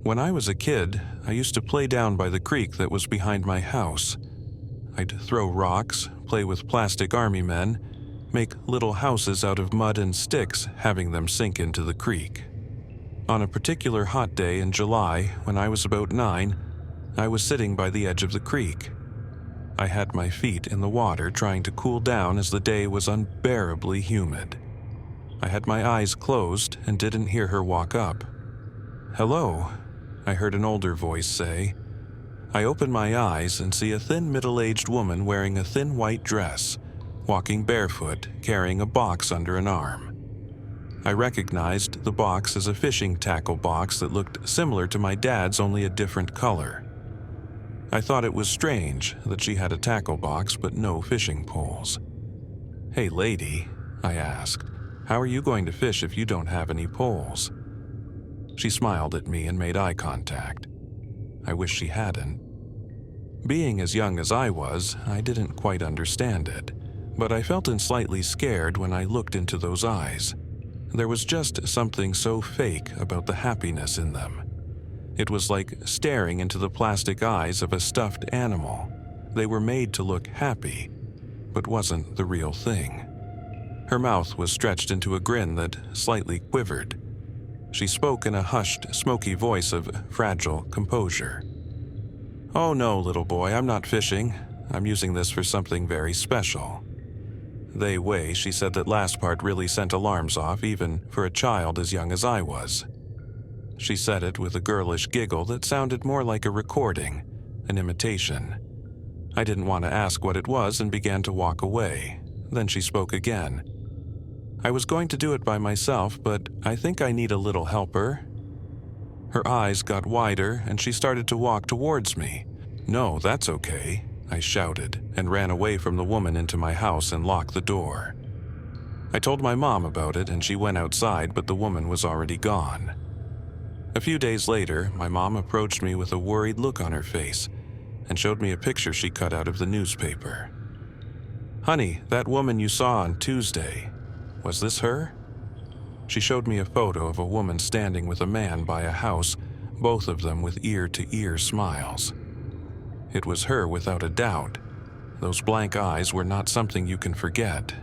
When I was a kid, I used to play down by the creek that was behind my house. I'd throw rocks, play with plastic army men, make little houses out of mud and sticks, having them sink into the creek. On a particular hot day in July, when I was about 9, I was sitting by the edge of the creek. I had my feet in the water trying to cool down as the day was unbearably humid. I had my eyes closed and didn't hear her walk up. "Hello," I heard an older voice say. I open my eyes and see a thin middle-aged woman wearing a thin white dress, walking barefoot, carrying a box under an arm. I recognized the box as a fishing tackle box that looked similar to my dad's, only a different color. I thought it was strange that she had a tackle box but no fishing poles. "Hey lady," I asked, "how are you going to fish if you don't have any poles?" She smiled at me and made eye contact. I wish she hadn't. Being as young as I was, I didn't quite understand it, but I felt slightly scared when I looked into those eyes. There was just something so fake about the happiness in them. It was like staring into the plastic eyes of a stuffed animal. They were made to look happy, but wasn't the real thing. Her mouth was stretched into a grin that slightly quivered. She spoke in a hushed, smoky voice of fragile composure. "Oh no, little boy, I'm not fishing. I'm using this for something very special." She said that last part really sent alarms off even for a child as young as I was. She said it with a girlish giggle that sounded more like a recording, an imitation. I didn't want to ask what it was and began to walk away. Then she spoke again. "I was going to do it by myself, but I think I need a little helper." Her eyes got wider and she started to walk towards me. "No, that's okay," I shouted and ran away from the woman into my house and locked the door. I told my mom about it and she went outside, but the woman was already gone. A few days later, my mom approached me with a worried look on her face and showed me a picture she cut out of the newspaper. "Honey, that woman you saw on Tuesday, was this her?" She showed me a photo of a woman standing with a man by a house, both of them with ear-to-ear smiles. It was her without a doubt. Those blank eyes were not something you can forget,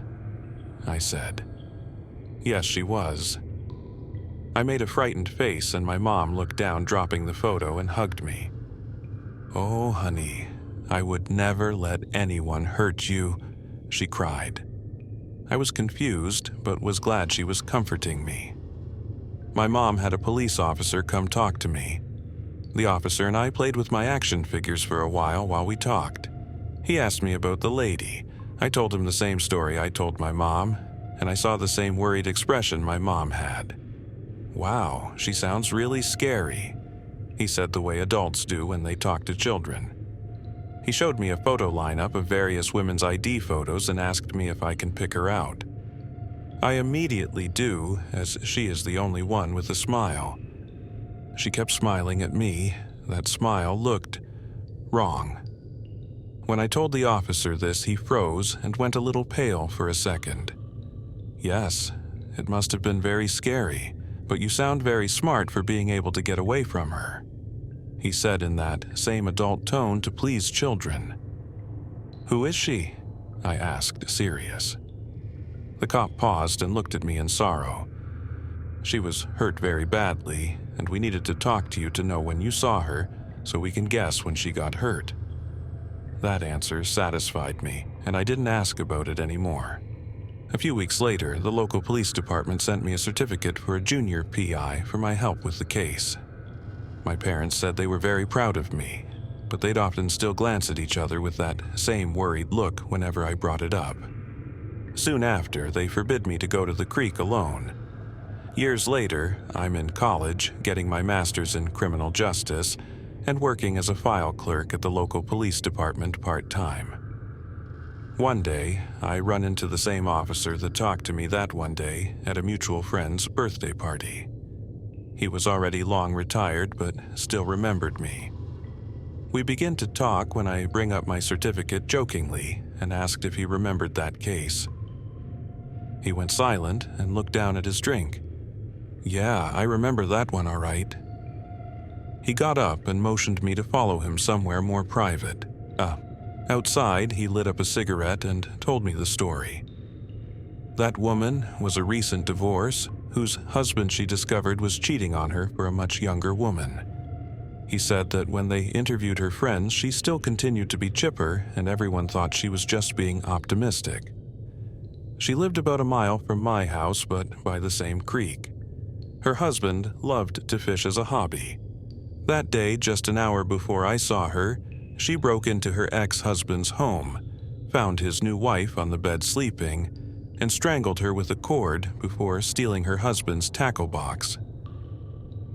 I said. Yes, she was. I made a frightened face and my mom looked down, dropping the photo, and hugged me. "Oh, honey, I would never let anyone hurt you," she cried. I was confused, but was glad she was comforting me. My mom had a police officer come talk to me. The officer and I played with my action figures for a while we talked. He asked me about the lady. I told him the same story I told my mom, and I saw the same worried expression my mom had. "Wow, she sounds really scary," he said, the way adults do when they talk to children. He showed me a photo lineup of various women's ID photos and asked me if I can pick her out. I immediately do, as she is the only one with a smile. She kept smiling at me. That smile looked wrong. When I told the officer this, he froze and went a little pale for a second. "Yes, it must have been very scary, but you sound very smart for being able to get away from her," he said in that same adult tone to please children. "Who is she?" I asked, serious. The cop paused and looked at me in sorrow. "She was hurt very badly, and we needed to talk to you to know when you saw her, so we can guess when she got hurt." That answer satisfied me, and I didn't ask about it anymore. A few weeks later, the local police department sent me a certificate for a junior PI for my help with the case. My parents said they were very proud of me, but they'd often still glance at each other with that same worried look whenever I brought it up. Soon after, they forbid me to go to the creek alone. Years later, I'm in college, getting my master's in criminal justice, and working as a file clerk at the local police department part-time. One day, I run into the same officer that talked to me that one day at a mutual friend's birthday party. He was already long retired, but still remembered me. We begin to talk when I bring up my certificate jokingly and asked if he remembered that case. He went silent and looked down at his drink. "Yeah, I remember that one all right." He got up and motioned me to follow him somewhere more private. Outside, he lit up a cigarette and told me the story. That woman was a recent divorce whose husband she discovered was cheating on her for a much younger woman. He said that when they interviewed her friends, she still continued to be chipper and everyone thought she was just being optimistic. She lived about a mile from my house, but by the same creek. Her husband loved to fish as a hobby. That day, just an hour before I saw her, she broke into her ex-husband's home, found his new wife on the bed sleeping, and strangled her with a cord before stealing her husband's tackle box.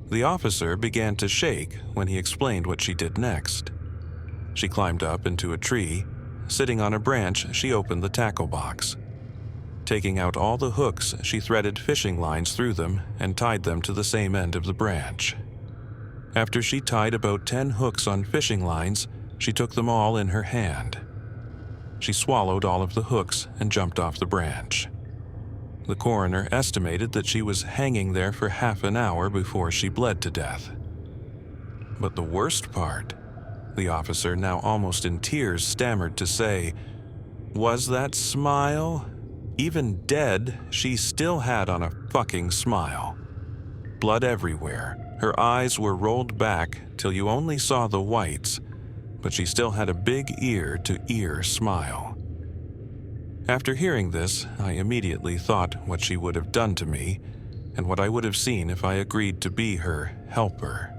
The officer began to shake when he explained what she did next. She climbed up into a tree. Sitting on a branch, she opened the tackle box. Taking out all the hooks, she threaded fishing lines through them and tied them to the same end of the branch. After she tied about 10 hooks on fishing lines, she took them all in her hand. She swallowed all of the hooks and jumped off the branch. The coroner estimated that she was hanging there for half an hour before she bled to death. But the worst part, the officer, now almost in tears, stammered to say, was that smile? Even dead, she still had on a fucking smile. Blood everywhere. Her eyes were rolled back till you only saw the whites, but she still had a big ear-to-ear smile. After hearing this, I immediately thought what she would have done to me and what I would have seen if I agreed to be her helper.